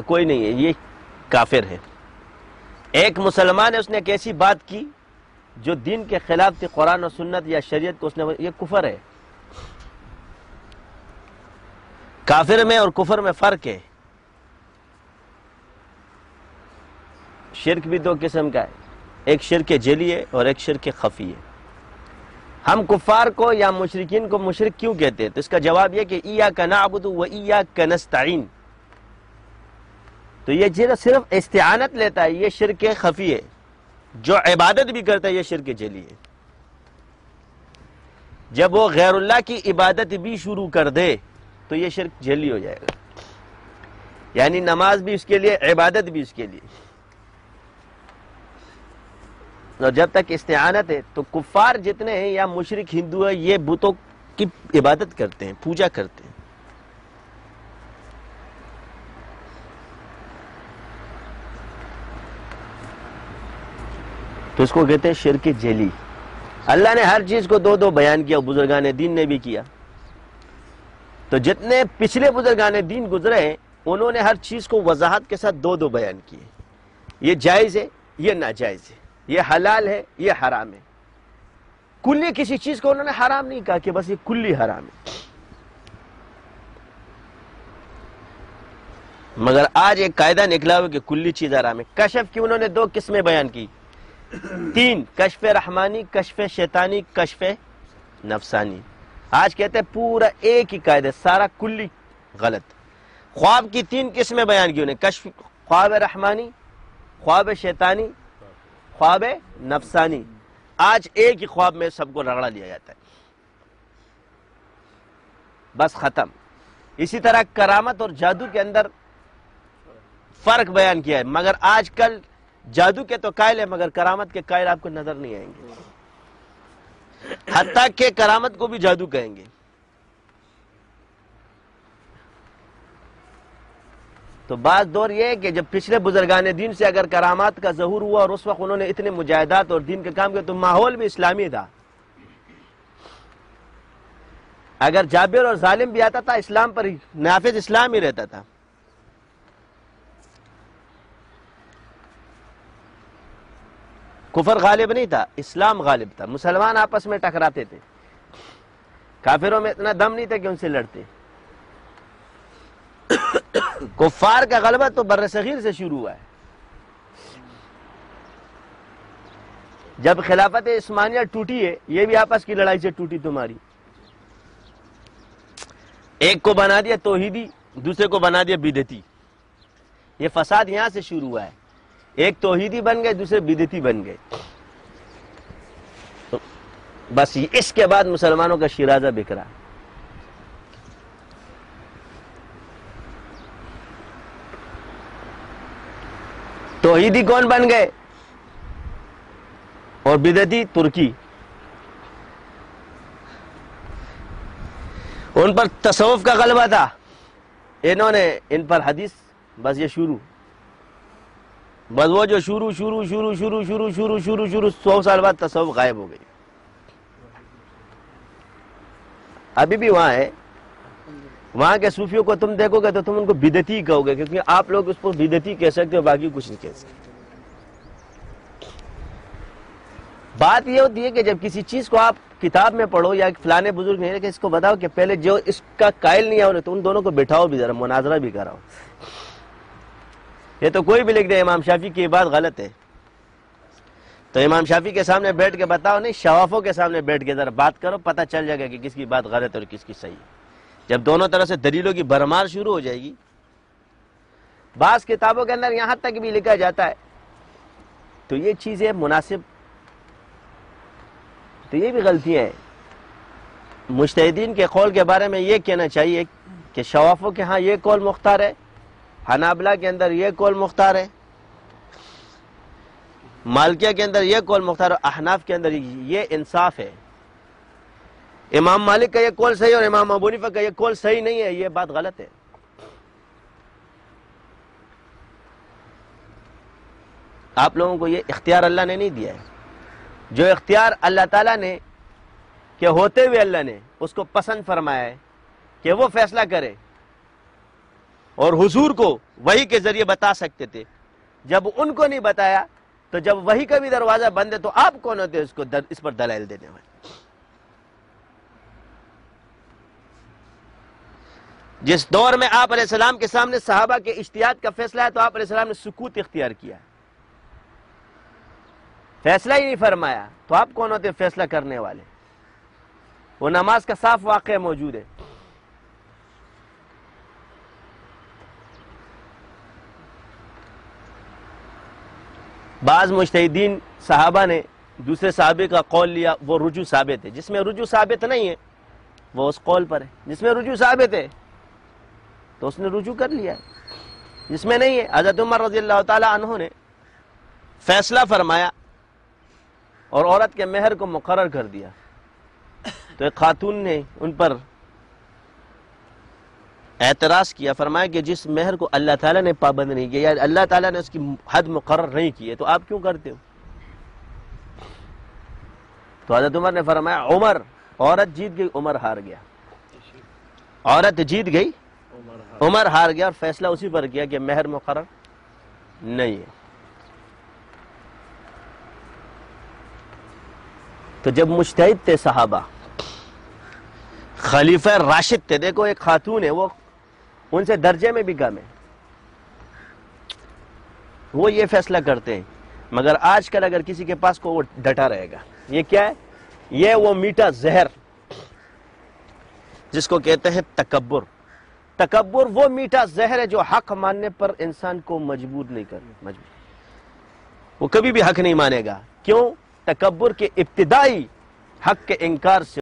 کوئی نہیں ہے، یہ کافر ہے۔ ایک مسلمان ہے، اس نے ایک ایسی بات کی جو دین کے خلاف تھی، قرآن و سنت یا شریعت کو اس نے، یہ کفر ہے۔ کافر میں اور کفر میں فرق ہے۔ شرک بھی دو قسم کا ہے، ایک شرک جلی ہے اور ایک شرک خفی ہے۔ ہم کفار کو یا مشرکین کو مشرک کیوں کہتے ہیں؟ تو اس کا جواب یہ کہ ایاک نعبد و ایاک نستعین، تو یہ صرف استعانت لیتا ہے، یہ شرک خفی ہے۔ جو عبادت بھی کرتا ہے یہ شرک جلی ہے۔ جب وہ غیر اللہ کی عبادت بھی شروع کر دے تو یہ شرک جلی ہو جائے گا، یعنی نماز بھی اس کے لیے، عبادت بھی اس کے لیے۔ اور جب تک استعانت ہے تو کفار جتنے ہیں یا مشرک ہندو ہے، یہ بتوں کی عبادت کرتے ہیں، پوجا کرتے ہیں۔ تو اس کو کہتے ہیں شرک جلی۔ اللہ نے ہر چیز کو دو دو بیان کیا، بزرگان دین نے بھی کیا۔ تو جتنے پچھلے بزرگان دین گزرے ہیں انہوں نے ہر چیز کو وضاحت کے ساتھ دو دو بیان کیے، یہ جائز ہے، یہ ناجائز ہے، یہ حلال ہے، یہ حرام ہے۔ کلی کسی چیز کو انہوں نے حرام نہیں کہا کہ بس یہ کلی حرام ہے۔ مگر آج ایک قاعدہ نکلا ہوا کہ کلی چیز حرام ہے۔ کشف کی انہوں نے دو قسمیں بیان کی، تین، کشف رحمانی، کشف شیطانی، کشف نفسانی۔ آج کہتے ہیں پورا ایک ہی قاعدہ، سارا کلی غلط۔ خواب کی تین قسمیں بیان کی انہیں، کشف، خواب رحمانی، خواب شیطانی، خواب نفسانی۔ آج ایک ہی خواب میں سب کو رگڑا لیا جاتا ہے، بس ختم۔ اسی طرح کرامت اور جادو کے اندر فرق بیان کیا ہے، مگر آج کل جادو کے تو قائل ہے مگر کرامت کے قائل آپ کو نظر نہیں آئیں گے، حتیٰ کہ کرامت کو بھی جادو کہیں گے۔ تو بعض دور یہ ہے کہ جب پچھلے بزرگان دین سے اگر کرامات کا ظہور ہوا اور اس وقت انہوں نے اتنے مجاہدات اور دین کے کام کیے تو ماحول بھی اسلامی تھا۔ اگر جابر اور ظالم بھی آتا تھا اسلام پر نافذ اسلام ہی رہتا تھا۔ کفر غالب نہیں تھا، اسلام غالب تھا۔ مسلمان آپس میں ٹکراتے تھے، کافروں میں اتنا دم نہیں تھا کہ ان سے لڑتے۔ کفار کا غلبہ تو بر صغیر سے شروع ہوا ہے۔ جب خلافت عثمانیہ ٹوٹی ہے، یہ بھی آپس کی لڑائی سے ٹوٹی تمہاری۔ ایک کو بنا دیا توحیدی، دوسرے کو بنا دیا بدعتی۔ یہ فساد یہاں سے شروع ہوا ہے، ایک توحیدی بن گئے، دوسرے بدعتی بن گئے۔ بس اس کے بعد مسلمانوں کا شیرازہ بکھرا۔ توحیدی کون بن گئے اور بدعتی ترکی۔ ان پر تصوف کا غلبہ تھا، انہوں نے ان پر حدیث، بس یہ شروع، بس وہ جو شروع 100 سال بعد تصوف غائب ہو گئی۔ ابھی بھی وہاں ہے، وہاں کے صوفیوں کو تم دیکھو گے تو تم ان کو بدعتی کہو گے، کیونکہ آپ لوگ اس کو بدعتی کہہ سکتے ہو، باقی کچھ نہیں کہہ سکتے۔ بات یہ ہوتی ہے کہ جب کسی چیز کو آپ کتاب میں پڑھو یا فلانے بزرگ نے کہ اس کو بتاؤ کہ پہلے جو اس کا قائل نہیں ہے تو ان دونوں کو بٹھاؤ بھی، ذرا مناظرہ بھی کراؤ۔ یہ تو کوئی بھی لکھ دے امام شافعی کی بات غلط ہے تو امام شافعی کے سامنے بیٹھ کے بتاؤ، نہیں شوافوں کے سامنے بیٹھ کے ذرا بات کرو، پتہ چل جائے گا کہ کس کی بات غلط ہے اور کس کی صحیح ہے۔ جب دونوں طرف سے دلیلوں کی بھرمار شروع ہو جائے گی، بعض کتابوں کے اندر یہاں تک بھی لکھا جاتا ہے تو یہ چیزیں مناسب، تو یہ بھی غلطیاں ہیں۔ مجتہدین کے قول کے بارے میں یہ کہنا چاہیے کہ شوافوں کے ہاں یہ قول مختار ہے، حنابلہ کے اندر یہ قول مختار ہے، مالکیہ کے اندر یہ قول مختار ہے، احناف کے اندر یہ انصاف ہے۔ امام مالک کا یہ قول صحیح اور امام ابو حنیفہ کا یہ قول صحیح نہیں ہے، یہ بات غلط ہے۔ آپ لوگوں کو یہ اختیار اللہ نے نہیں دیا ہے، جو اختیار اللہ تعالیٰ نے کہ ہوتے ہوئے اللہ نے اس کو پسند فرمایا ہے کہ وہ فیصلہ کرے اور حضور کو وحی کے ذریعے بتا سکتے تھے. جب ان کو نہیں بتایا تو جب وحی کا بھی دروازہ بند ہے تو آپ کون ہوتے اس پر دلائل دینے والے؟ جس دور میں آپ علیہ السلام کے سامنے صحابہ کے اجتہاد کا فیصلہ ہے تو آپ علیہ السلام نے سکوت اختیار کیا، فیصلہ ہی نہیں فرمایا، تو آپ کون ہوتے فیصلہ کرنے والے؟ وہ نماز کا صاف واقعہ موجود ہے. بعض مجتہدین صحابہ نے دوسرے صحابے کا قول لیا، وہ رجوع ثابت ہے. جس میں رجوع ثابت نہیں ہے وہ اس قول پر ہے، جس میں رجوع ثابت ہے تو اس نے رجوع کر لیا ہے. جس میں نہیں ہے، حضرت عمر رضی اللہ تعالی عنہ نے فیصلہ فرمایا اور عورت کے مہر کو مقرر کر دیا، تو ایک خاتون نے ان پر اعتراض کیا، فرمایا کہ جس مہر کو اللہ تعالیٰ نے پابند نہیں کیا یا اللہ تعالیٰ نے اس کی حد مقرر نہیں کی ہے تو آپ کیوں کرتے ہو؟ تو حضرت عمر نے فرمایا عمر، عورت جیت گئی، عمر ہار گیا. عورت جیت گئی، عمر ہار گیا، اور فیصلہ اسی پر کیا کہ مہر مقرر نہیں ہے. تو جب مجتہد تھے صحابہ، خلیفہ راشد تھے، دیکھو ایک خاتون ہے وہ ان سے درجے میں بھی کم ہے، وہ یہ فیصلہ کرتے ہیں. مگر آج کل اگر کسی کے پاس کو وہ ڈٹا رہے گا، یہ کیا ہے؟ یہ وہ میٹھا زہر جس کو کہتے ہیں تکبر. تکبر وہ میٹھا زہر ہے جو حق ماننے پر انسان کو مجبور نہیں کرنا، وہ کبھی بھی حق نہیں مانے گا. کیوں؟ تکبر کے ابتدائی حق کے انکار سے